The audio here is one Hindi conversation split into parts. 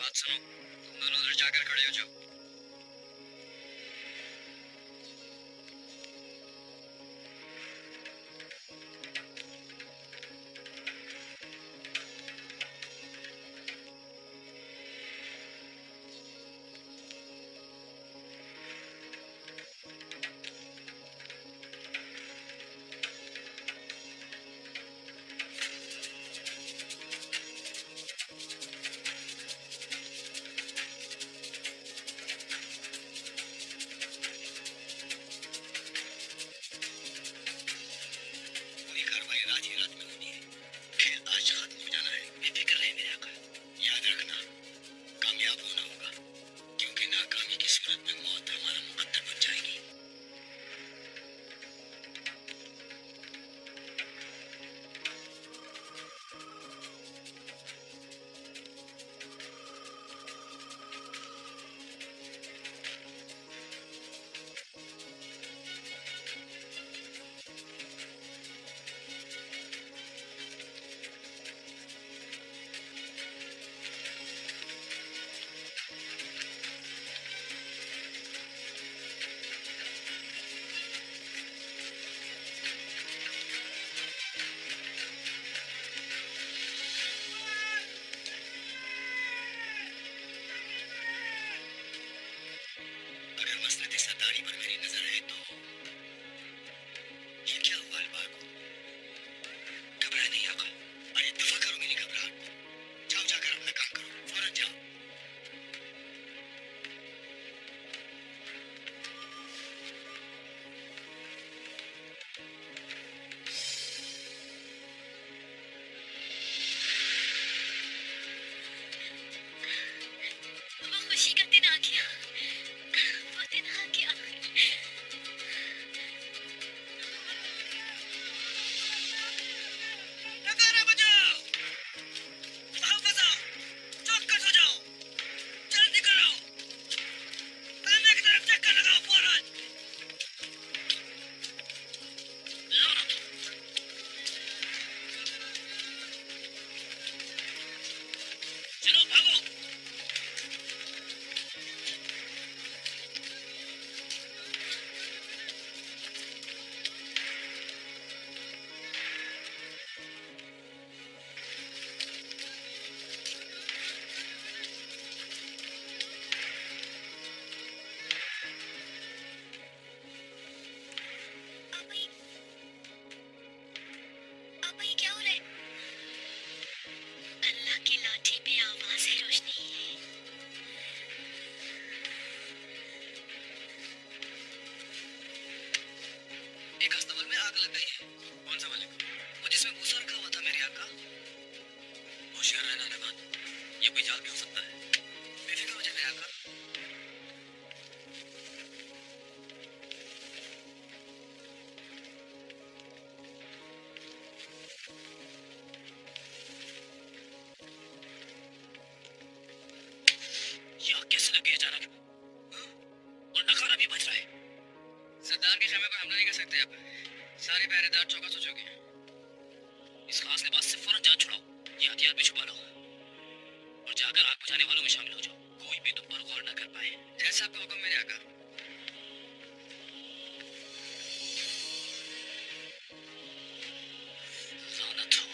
बात सुनो, तुम दोनों उधर जाकर खड़े हो जाओ। पूरी कार्रवाई आज ही रात में होनी है। खेल आज खत्म हो जाना है। बेफिक्र रहे मेरे आका। याद रखना, कामयाब होना होगा, क्योंकि नाकामी की सूरत में मौत हमारा मुकद्दर बन जाएगी। अगर मसलत सरदारी पर मेरी नजर है तो ये क्या हुआ अलबार को? घबराए नहीं आका। अरे दफा करो मेरी घबराहट। जाओ, जाकर अपना काम करो, फौरन जाओ। वो खुशी का दिन आ गया, वो दिन आ गया। नगारा बजाओ, आओ बजाओ, चौकस हो जाओ, जल्दी करो, ताने की तरफ चक्कर लगाओ फौरन। चलो भागो। अब ये क्या हो रहा है? अल्लाह की लाठी पे आवाज है, रोशनी है। एक अस्तबल में आग लग गई है। कौन सा वाले? वो जिसमें भूसा रखा हुआ था मेरे आका। होशियार रहना नगान, ये कोई जाल भी हो सकता है। बेफिक्र हो जाए मेरे आका। ये आग कैसे लग गई अचानक? हाँ? और नगारा भी बज रहा है। सरदार के खेमे पर हमला नहीं कर सकते अब। सारे पहरेदार चौकस हो चुके हैं। इस खास लिबास से फौरन जान छुड़ाओ, ये हथियार भी छुपा लो और जाकर आग बुझाने वालों में शामिल हो जाओ। कोई भी तुम पर गौर न कर पाए। जैसा आपका हुक्म मेरे आका। लानत हो।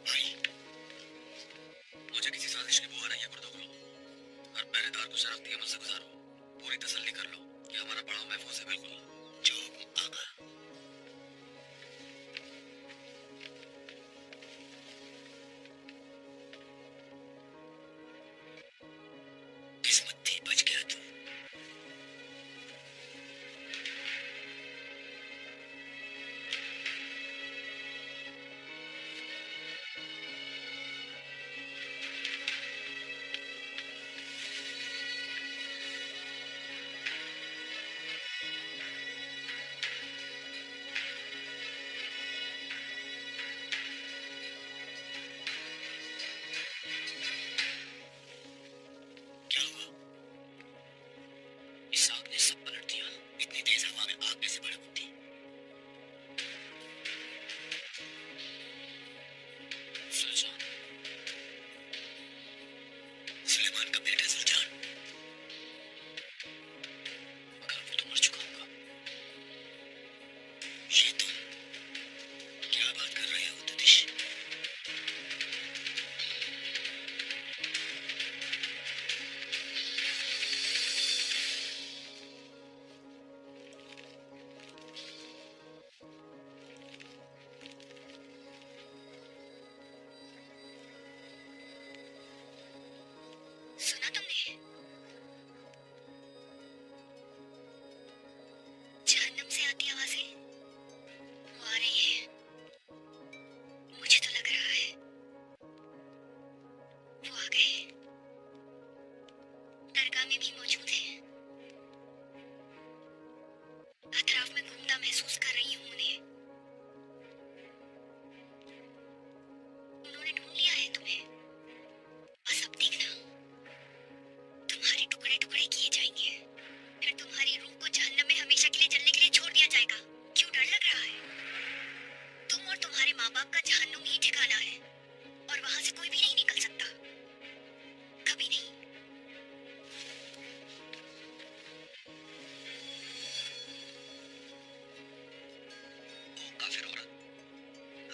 भाई, मुझे किसी साजिश की बू आ रही है बुर्दोगलो। हर पहरेदार को शरारती अमल से गुजारो। पूरी तसल्ली कर लो कि हमारा पड़ाव महफूज है। बिल्कुल जो हुक्म आका।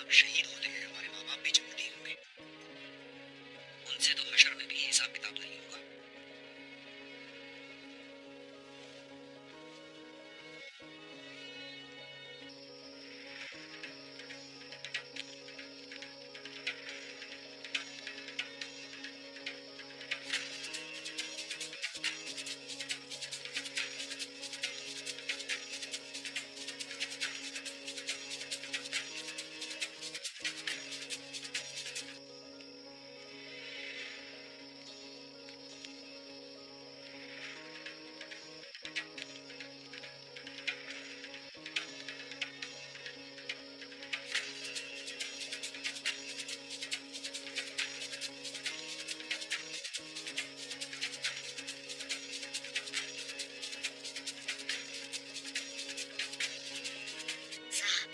शहीद होते हैं, हमारे माँ बाप भी जन्नती होंगे, उनसे तो हशर में भी हिसाब किताब नहीं होगा। साहब,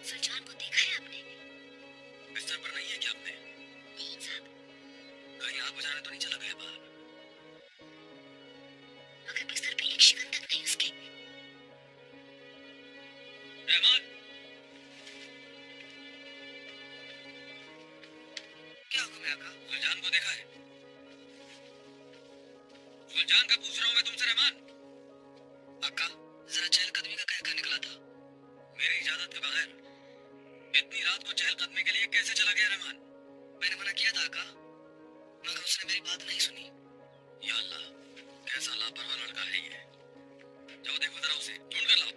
सुलझान को देखा है आपने? बिस्तर पर नहीं है क्या आपने? नहीं साहब, कहीं आग बुझाने तो नहीं चला गया बाहर? मगर बिस्तर पे एक शिकन तक नहीं उसके। रहमान, क्या हुक्म है आका? सुलझान को देखा है? सुलझान का पूछ रहा हूँ मैं तुमसे रहमान। आका, जरा चहलकदमी का कहकर निकला था, मेरी इजाजत के बगैर। इतनी रात को चहलकदमी के लिए कैसे चला गया रहमान? मैंने मना किया था आका, मगर उसने मेरी बात नहीं सुनी। या अल्लाह, कैसा लापरवाह लड़का है ये। जाओ देखो जरा उसे, ढूंढ कर लाओ।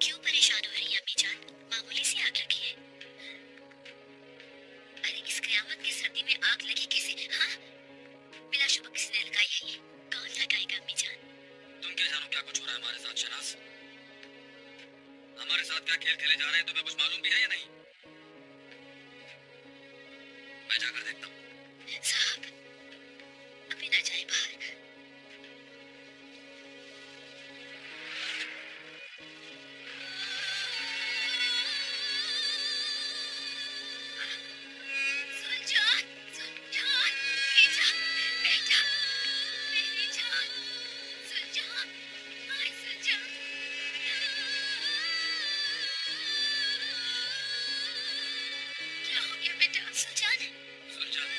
क्यों परेशान हो रही हैं अम्मी जान? मामूली सी आग लगी है। अरे इस कयामत की सर्दी में आग लगी कैसे? हाँ, बिलाशुबा किसी ने लगाई है ये। कौन लगाएगा अम्मी जान? तुम क्या जानो क्या कुछ हो रहा है हमारे साथ शनाज? हमारे साथ क्या खेल खेले जा रहे हैं तुम्हें कुछ मालूम भी है या नहीं? मैं जाकर देखता हूँ। साहब, अभी ना जाए बाहर। सुलझान, सुलझान, बेटा, बेटा, मेरी जान, सुलझान, हाय सुलझान। क्या हो गया बेटा? सुलझान, सुलझान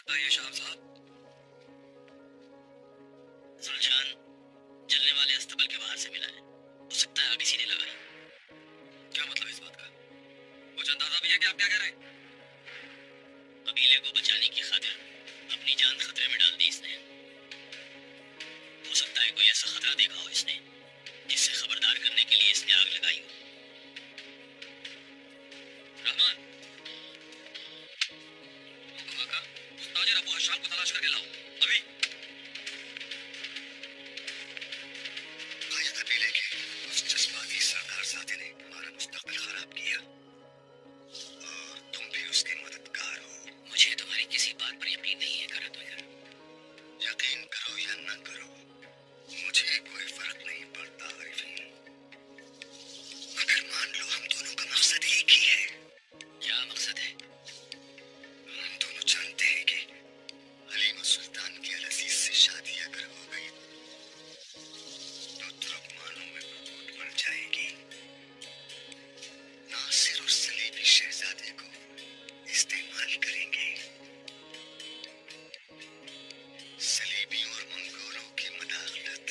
आइए शाह साहब। सुलझान जलने वाले अस्तबल के बाहर से मिला है। हो सकता है आग इसी ने लगाई। क्या मतलब इस बात का? कुछ अंदाजा भी है कि आप क्या कह रहे हैं? कबीले को बचाने की खातिर अपनी जान खतरे में डाल दी इसने। हो सकता है कोई ऐसा खतरा देखा हो इसने जिससे खबरदार करने के लिए इसने आग लगाई हो। रहमान, हुक्म आका, उस ताजिर अबू हशाम को तलाश करके लाओ अभी। गाया कबीले के उस जज्बाती सरदार साथी ने हमारा मुस्तकबिल खराब किया और तुम भी उसके मददगार हो। मुझे तुम्हारी किसी बात पर यकीन नहीं है करत। यकीन करो या न करो, मुझे कोई फर्क नहीं पड़ता आरिफीन। मगर मान लो हम दोनों का मकसद एक ही है। क्या मकसद है? हम दोनों जानते हैं कि हलीमा सुल्तान की अल-अज़ीज़ से शादी अगर हो गई तो तुर्कमानों में बरकत बढ़ जाएगी। नासिर और सलीबी शहजादे को इस्तेमाल करेंगे। सलीबियों और मंगोलों की मदाखलत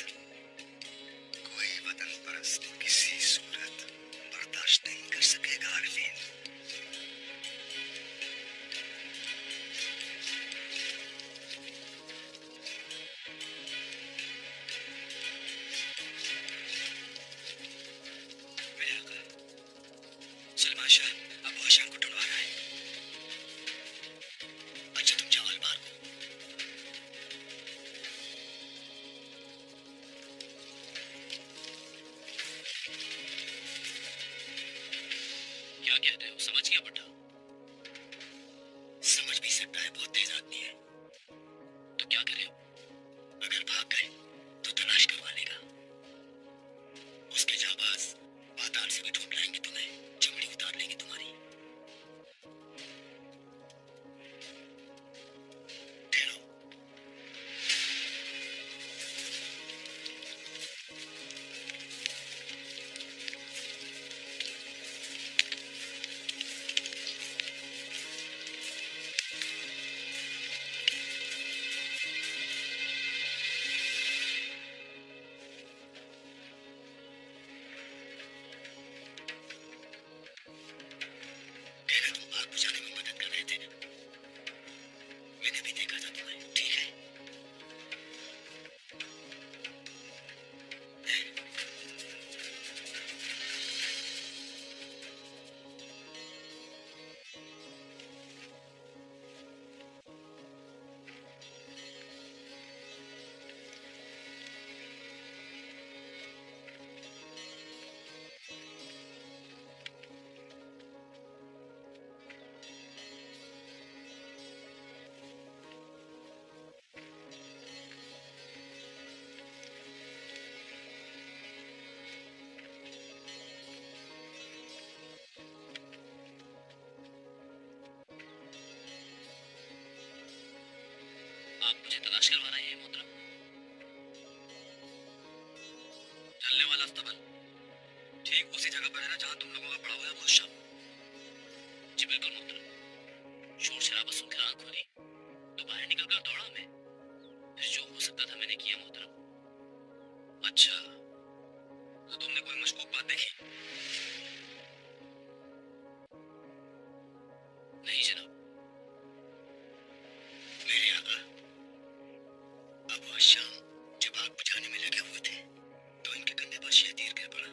कोई वतन परस्त किसी सूरत बर्दाश्त नहीं कर सकेगा आरिफीन। मेरे आका, सलमान शाह अबू हशाम को ढूंढवा रहा है। अच्छा तुम जाओ अलबार को। क्या कहते हो? समझ गया बेटा? समझ भी सकता है, बहुत तेज आदमी है। तो क्या करे? अगर भाग गए तो तलाश करवा लेगा। उसके जाबाज पाताल से भी ढूंढ लाएंगे तुम्हें, चमड़ी उतार लेंगे तुम्हारी। ठहरो। देखा तुम आग बुझाने में मदद कर रहे थे। मैंने भी देखा था तुम्हें, ठीक है? आप मुझे तलाश करवा रहे हैं मोहतरम? जलने वाला अस्तबल ठीक उसी जगह पर है ना जहां तुम लोगों का पड़ा हुआ है वो शाम? जी बिल्कुल मोहतरम। शोर शराबा सुनकर आंख खोली तो बाहर निकलकर दौड़ा मैं। फिर जो हो सकता था मैंने किया मोहतरम। अच्छा, तो तुमने कोई मशकूक बात देखी? नहीं जनाब। मेरे आका, अबू हशाम जब आग बुझाने में लगे हुए थे तो इनके कंधे पर शेर तीर गिर पड़ा।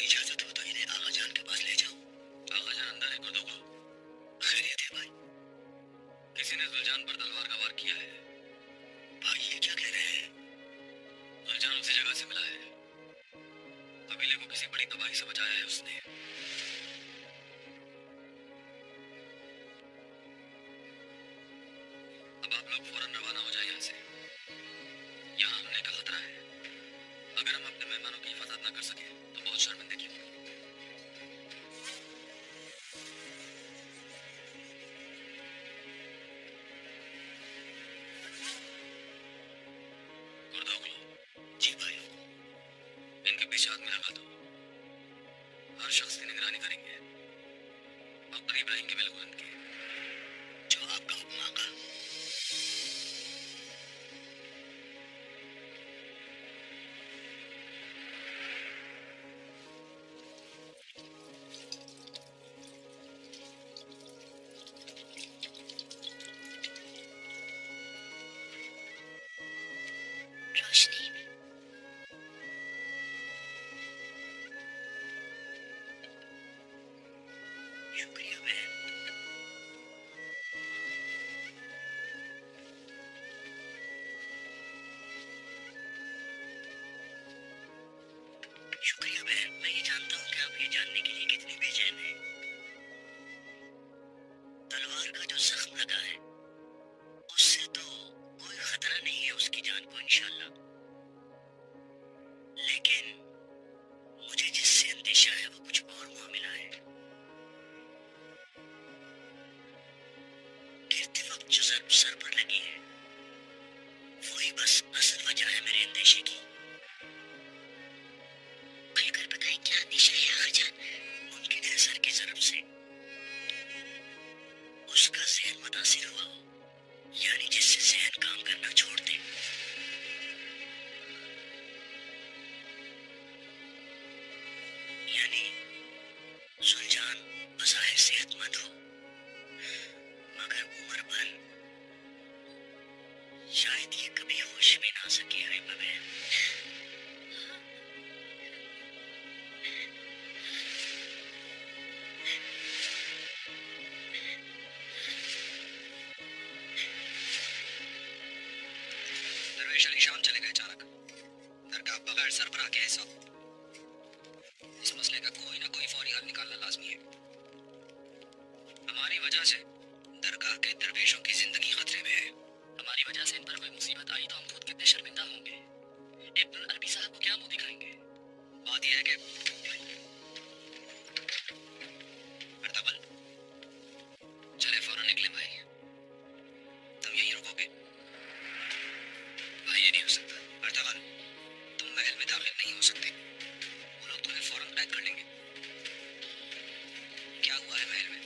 इजाजत हो तो इन्हें आगा जान के पास ले जाओ। आगा जान अंदर है गुर्दोगलो। खैरियत है भाई? किसी ने जुलजान पर तलवार का वार किया है। भाई ये क्या कह रहे हैं? जुलजान उसी जगह से मिला है। कबीले को किसी बड़ी तबाही से बचाया है उसने। अब आप लोग फौरन रवाना हो जाए यहाँ से। यहाँ हमले का खतरा है। अगर हम अपने मेहमानों की हिफाजत न कर सके तो बहुत शर्मिंदगी होगी। गुर्दोगलो, जी भाई। इनके पीछे आदमी लगा दो। हर शख्स की निगरानी करेंगे और करीब रहेंगे बिल्कुल इनके। जो आपका हुक्म आका। जानता हूँ कि आप ये जानने के लिए कितनी बेचैन हैं। तलवार का जो जख्म लगा है उससे तो कोई खतरा नहीं है उसकी जान को इंशाल्लाह, लेकिन मुझे जिससे अंदेशा है वो कुछ और मामला है। गिरते वक्त जो जर्ब सर पर लगी है वही बस असल वजह है मेरे अंदेशे की। खुलकर बताएं क्या अंदेशा है आखिर जान। मुमकिन है सर की जरब से उसका जहन मुतासिर हुआ हो, यानी जिससे जहन काम करना छोड़ दे। यानी सुलझान बज़ाहिर सेहतमंद हो मगर उम्र भर शायद ये कभी होश में ना सके। है बहन, दरवेश अली शाम चले गए अचानक। दरगाह बगैर सरबराह के ऐसा, इस मसले का कोई ना कोई फौरी हल निकालना लाजमी है। हमारी वजह से दरगाह के दरवेशों की जिंदगी खतरे में है। हमारी वजह से इन पर कोई मुसीबत आई तो हम खुद कितने शर्मिंदा होंगे। इब्न अरबी साहब को क्या मुंह दिखाएंगे। बात यह है कि अर्तगल चले फौरन निकले भाई। तुम यहीं रुकोगे? भाई ये नहीं हो सकता अर्तगल, तुम महल में दाखिल नहीं हो सकते। वो लोग तुम्हें फौरन पैक कर लेंगे। क्या हुआ है महल में?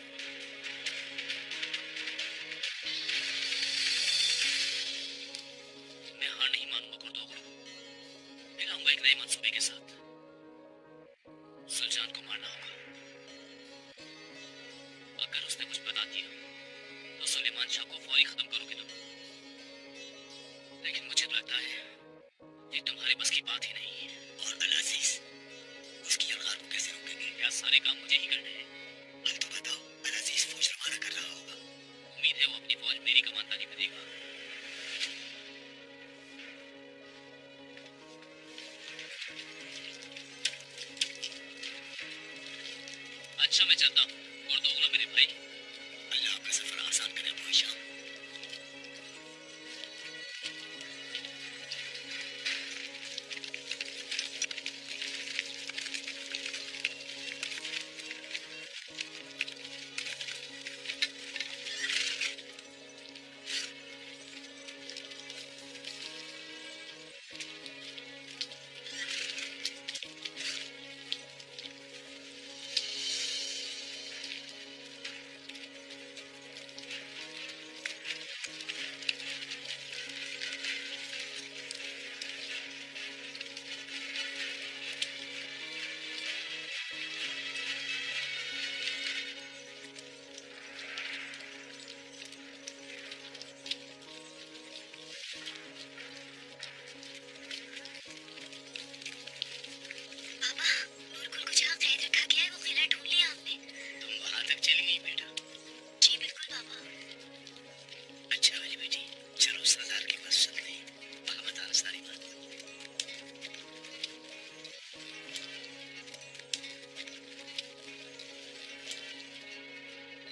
मैं हार नहीं मानूंगा कुर्तोगलू, फिर आऊंगा एक नए मंसूबे के साथ। सुल्तान को मारना होगा। अगर उसने कुछ बता दिया तो सुलेमान शाह को फौरी खत्म करोगे तुम, लेकिन मुझे तो लगता है ये तुम्हारे बस की बात ही नहीं है। और अल-अज़ीज़ उसकी अलगार को कैसे रोकेंगे? क्या सारे काम मुझे ही करने हैं? अब तो बताओ, अल-अज़ीज़ फौज रवाना कर रहा होगा। उम्मीद है वो अपनी फौज मेरी कमानदारी में देगा। अच्छा मैं चलता हूँ कुर्तोगलू मेरे भाई। अल्लाह आपका सफर आसान करे अबू हिशाम। पापा, नूरकुल को जहाँ कैद रखा गया है वो किला ढूंढ लिया हमने। तुम वहां तक चली गई बेटा? जी बिल्कुल पापा। अच्छा मेरी बेटी, चलो सरदार के पास चलते हैं, वहाँ बताना सारी बात।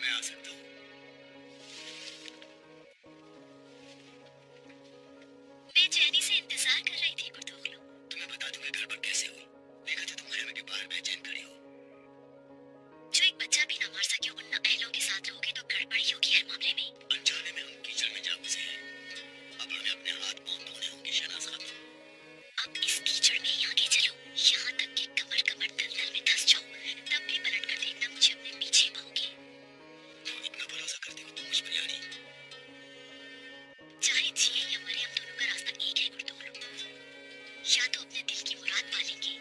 मैं आ सकता हूँ? बेचैनी से इंतजार कर रही थी कुर्तोगलू। तुम्हें बता दूंगा गड़बड़ कैसे हुई। देखा था तुम खेमे के बाहर बेचैन खड़ी हो। जो एक बच्चा भी ना मार सके उन नाअहलों के साथ रहोगे तो गड़बड़ी होगी हर मामले में। अनजाने में हम कीचड़ में जा घुसे हैं। अब हमें अपने हाथ पांव धोने होंगे शहनाज खातून। अब इस कीचड़ में ही आगे चलो, यहाँ तक कि कमर कमर दलदल में धंस जाओ, तब भी पलट कर देखना मुझे अपने पीछे पाओगे। तुम इतना भरोसा करती हो तुम मुझ पर यानी? चाहे जिए या मरे हम दोनों का रास्ता एक है कुर्तोगलू। या तो अपने दिल की मुराद पालेंगे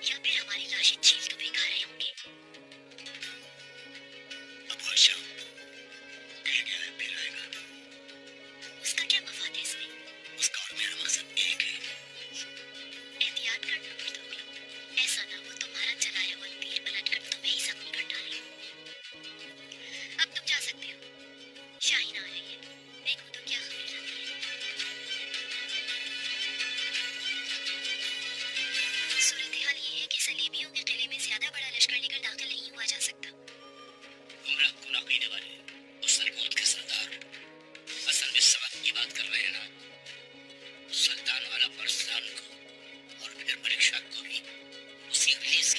या फिर हमारी लाशें झील तुम्हें खा रहे होंगे। अब हिशाम कह गया है फिर आएगा। उसका क्या मफाद है इसमें? उसका और मेरा मकसद एक है। एहतियात करना कुर्तोगलू, ऐसा ना हो तुम्हारा चलाया हुआ तीर पलटकर तुम्हें ही जख्मी कर डाले। अब तुम जा सकते हो। शाहीन आ रही है, देखो तो क्या खबर लाती है। सूरत हाल ये है कि सलीबियों के किले में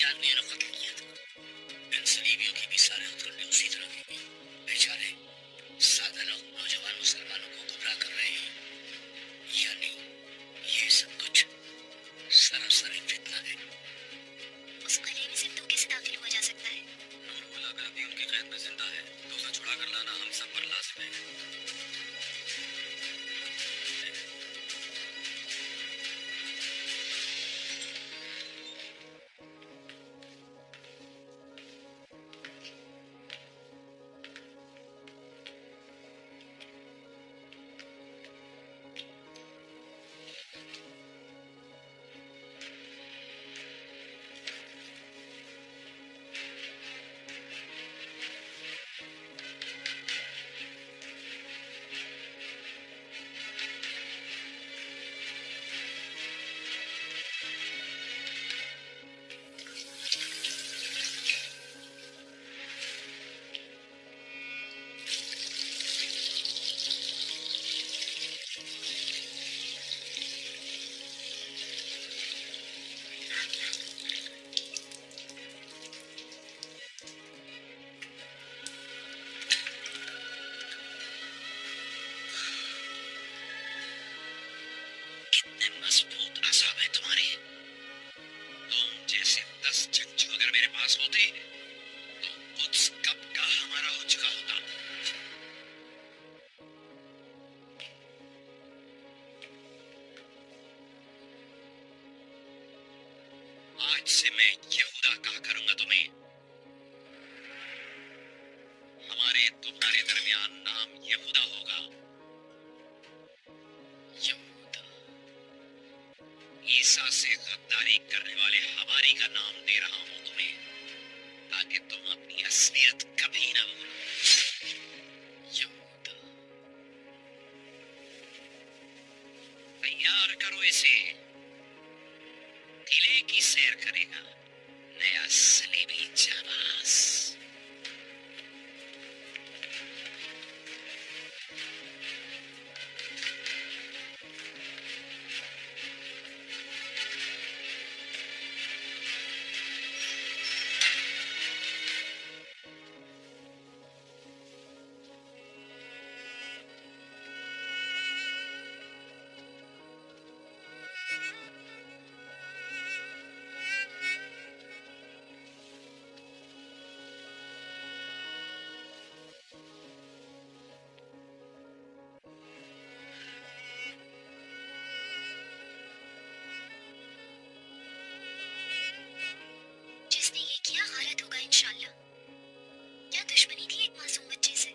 आदमी ने कत्ल किया था। इन सलीबियों की भी सारे हथकंडे उसी तरह के हैं। बेचारे सादा लोग नौजवान मुसलमानों को गुमराह कर रहे हैं। यानी ये सब कुछ सरासर एक फितना है। उस कले में सिर्फ तू कैसे दाखिल हुआ जा सकता है? नूरुल अगर अभी उनकी कैद में जिंदा है तो उसे छुड़ा कर लाना हम सब पर लाजिम है। कितने मजबूत असाब है तुम्हारे। तुम जैसे 10 चच्चू अगर मेरे पास होते तो कुछ कब का हमारा हो चुका होता। आज से मैं यहूदा कहा करूंगा तुम्हें। हमारे तुम्हारे दरमियान नाम यहूदा होगा। यहूदा। ईसा से गद्दारी करने वाले हवारी का नाम दे रहा हूं तुम्हें, ताकि तुम अपनी असलियत कभी ना भूलो। यहूदा। तैयार करो इसे। किले की सैर करेगा नया सलीबी जाबाज। जिसने ये किया गलत होगा इंशाल्लाह। क्या दुश्मनी थी एक मासूम बच्चे से?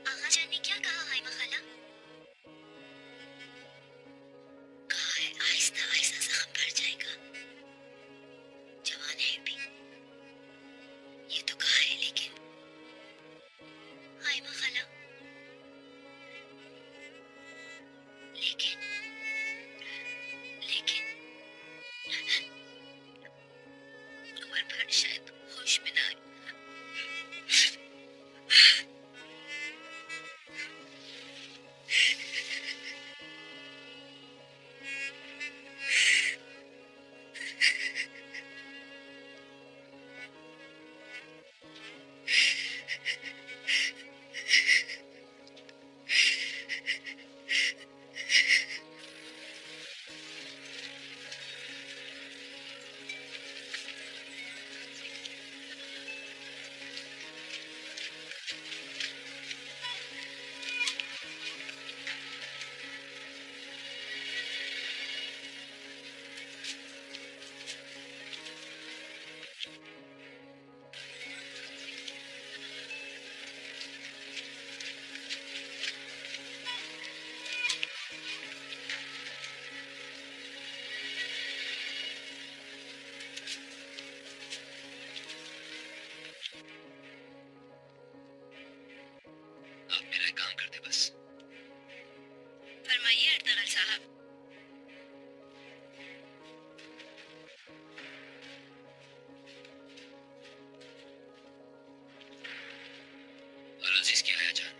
आगा जान ने क्या कहा हाइमा खाला? कहा है आहिस्ता आहिस्ता जख्म भर जाएगा। जवान है भी। ये तो कहा है लेकिन हाइमा खाला। लेकिन लेकिन उम्र भर शायद होश में ना आए। आप मेरा एक काम करते बस। फरमाइए अर्तगल साहब। और अजीज की हया जान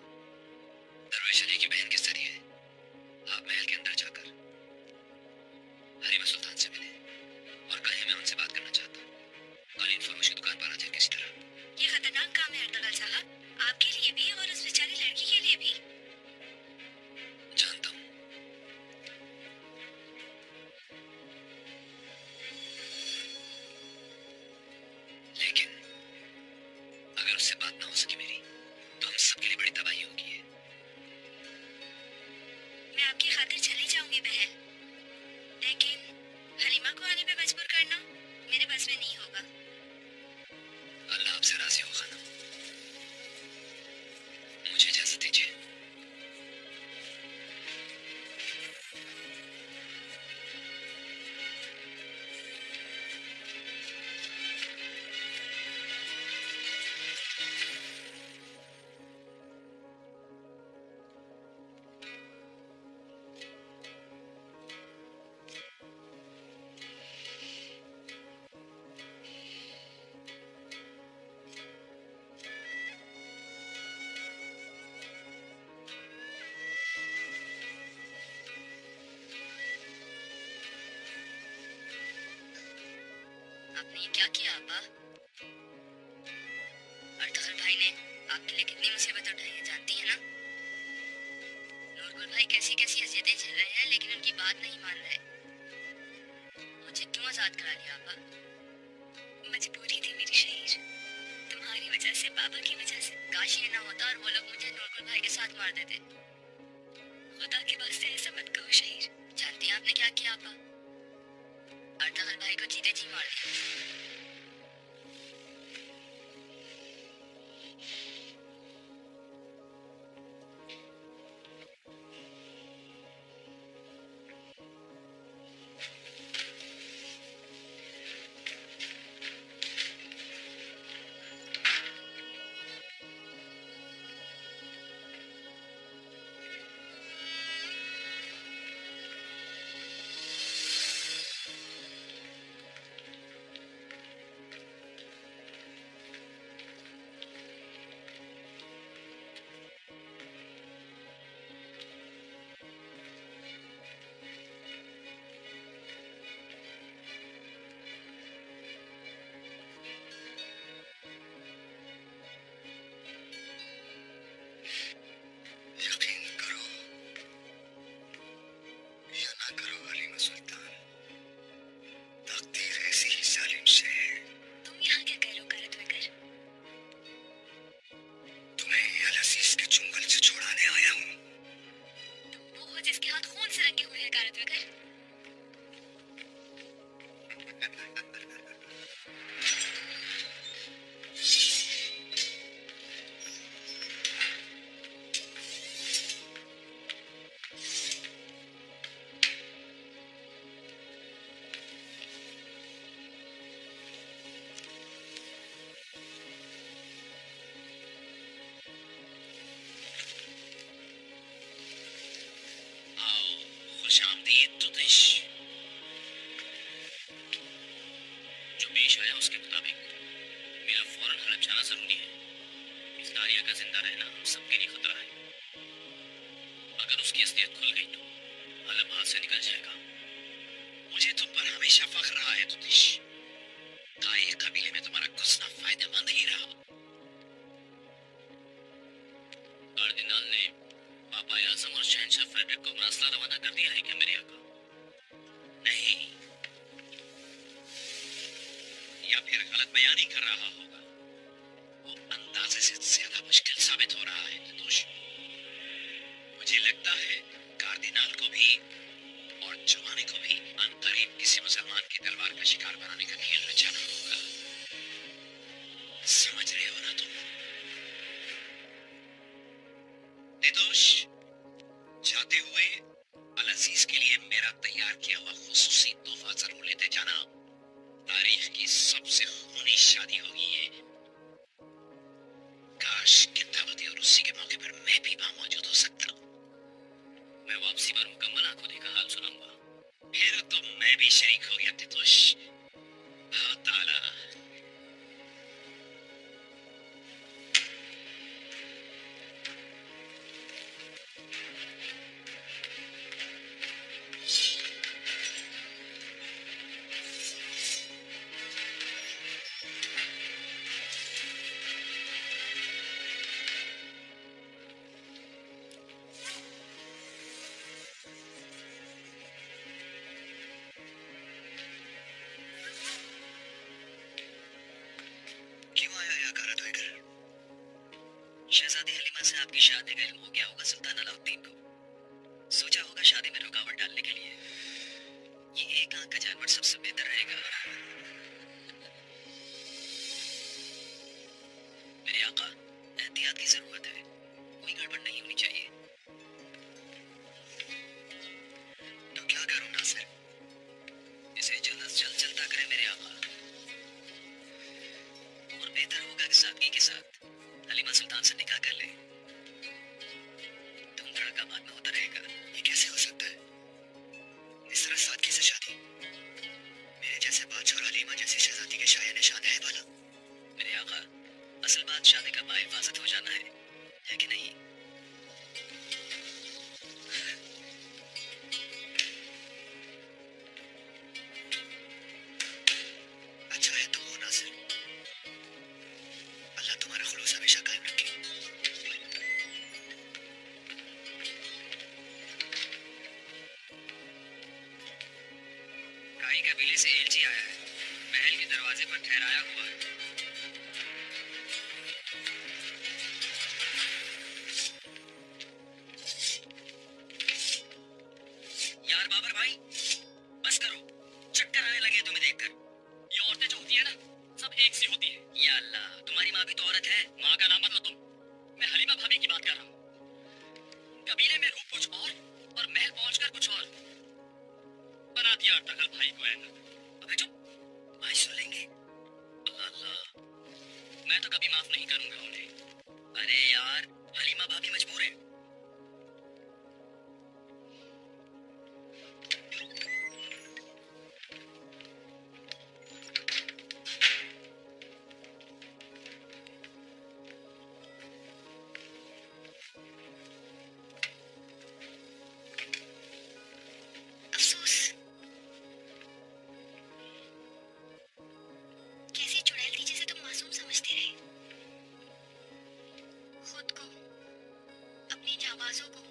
ये क्या किया आपा? अर्तगल भाई ने आपके लिए कितनी मुसीबत उठाई है जानती है ना? नूरगुल भाई कैसी कैसी अजियतें झेल रहे हैं लेकिन उनकी बात नहीं मान रहे। मुझे क्यों आजाद करा लिया आपा? मजबूरी थी मेरी शहीर, तुम्हारी वजह से, पापा की वजह से। काश ये ना होता और वो लोग मुझे नूरगुल भाई के साथ मार देते। खुदा के वास्ते ऐसा मत कहो शहीर। जानती हैं आपने क्या किया आपा? अर्तगल भाई को जीते जी मार दिया। यकीन करो या ना करो हलीमा सुल्तान, तकदीर ऐसी ही जालिम से है। तुम यहाँ क्या कर लो कारत वकर? तुम्हें अल अजीज के चुंगल से छुड़ाने आया हूँ। तुम वो हो जिसके हाथ खून से रंगे हुए हैं कारत वकर। आओ, खुशामदीद तुतिश। जो पेश आया उसके मुताबिक मेरा फौरन हलब जाना जरूरी है। इस दारिया का जिंदा रहना हम सबके लिए खतरा है। अगर उसकी असलियत खुल गई तो हलब हाथ से निकल जाएगा। मुझे तुम पर हमेशा फख्र रहा है तुतिश। ताई कबीले में तुम्हारा घुसना फायदेमंद ही रहा। कार्दिनाल ने पापा आजम और शहंशाह फ्रेडरिक को मरासला रवाना कर दिया है क्या मेरे आका? नहीं, या फिर गलत बयानी कर रहा होगा। वो अंदाजे से ज्यादा मुश्किल साबित हो रहा है निर्दोष। मुझे लगता है कार्दिनाल को भी और जवानी को भी अनकरीब किसी मुसलमान की तलवार का शिकार बनाने का खेल रचाना होगा। समझ रहे हो ना तुम? निर्दोष, जाते हुए अल अजीज के लिए मेरा तैयार किया हुआ खुसूसी तोहफा जरूर लेते जाना। तारीख की सबसे खूनी शादी होगी ये। काश कि दावत और उसी के मौके पर मैं भी वहां मौजूद हो सकता। मैं वापसी पर मुकम्मल आंखों देखा हाल सुनाऊंगा। फिर तो मैं भी शरीक हो गया तितुश। हाँ ताला। क्यों आया या कारत वकर? शहजादी हलीमा से आपकी शादी का इल्म हो गया होगा सुल्तान अलाउद्दीन को। सोचा होगा शादी में रुकावट डालने के लिए ये एक आंख का जानवर सबसे बेहतर रहेगा। मेरे आका, एहतियात की जरूरत है। कोई गड़बड़ नहीं होनी चाहिए। तो क्या करूं नासिर? इसे जल्द से जल्द चलता करें मेरे आका। और बेहतर होगा कि सादगी के साथ हलीमा सुल्तान से निकाह कर ले। तुम धड़का बाद में होता रहेगा। ये कैसे हो सकता है? इस तरह सादगी से शादी? मेरे जैसे बादशाह और हलीमा जैसी शहजादी के शाया निशान है वाला। मेरे आका, असल बात शादी का बाहिफाजत हो जाना है कि नहीं? अच्छा है तो से एलची आया है, महल के दरवाजे पर ठहराया हुआ है। यार बाबर भाई, बस करो, चक्कर आने लगे तुम्हें देखकर। ये औरतें जो होती है ना, सब एक सी होती है। या अल्लाह, तुम्हारी माँ भी तो औरत है। माँ का नाम मत लो तुम, मैं हलीमा भाभी की बात कर रहा हूँ। कबीले में रूप कुछ और महल पहुंचकर कुछ और। बना दिया टकल भाई को ऐना। अबे चुप, भाई सुन लेंगे। अल्लाह, मैं तो कभी माफ नहीं करूंगा उन्हें। अरे यार, हलीमा भाभी मजबूर है। अफसोस, कैसी चुड़ैल थी जिसे तुम मासूम समझते रहे। खुद को, अपनी जाबाजों को